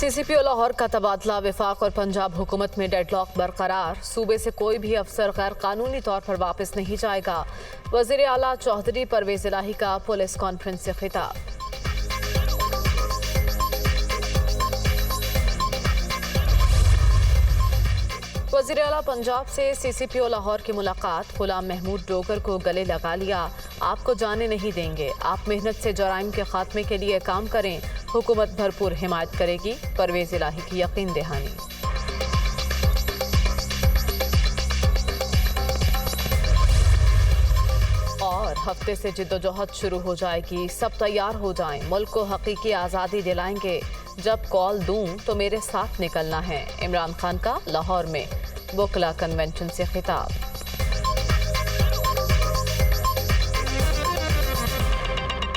CCPO Lahore का तबादला, विफाक और पंजाब हुकूमत में डेडलॉक बरकरार। सूबे से कोई भी अफसर गैर कानूनी तौर पर वापस नहीं जाएगा। वज़ीर आला चौधरी परवेज इलाही का पुलिस कॉन्फ्रेंस से खिताब। वज़ीर आला पंजाब से सीसीपीओ लाहौर की मुलाकात। गुलाम महमूद डोगर को गले लगा लिया। आपको जाने नहीं देंगे, आप मेहनत से जराइम के खात्मे के लिए काम करें, हुकूमत भरपूर हिमायत करेगी। परवेज इलाही की यकीन दहानी। और हफ्ते से जिद्दोजहद शुरू हो जाएगी, सब तैयार हो जाएं, मुल्क को हकीकी आज़ादी दिलाएंगे। जब कॉल दूं तो मेरे साथ निकलना है। इमरान खान का लाहौर में वकला कन्वेंशन से खिताब।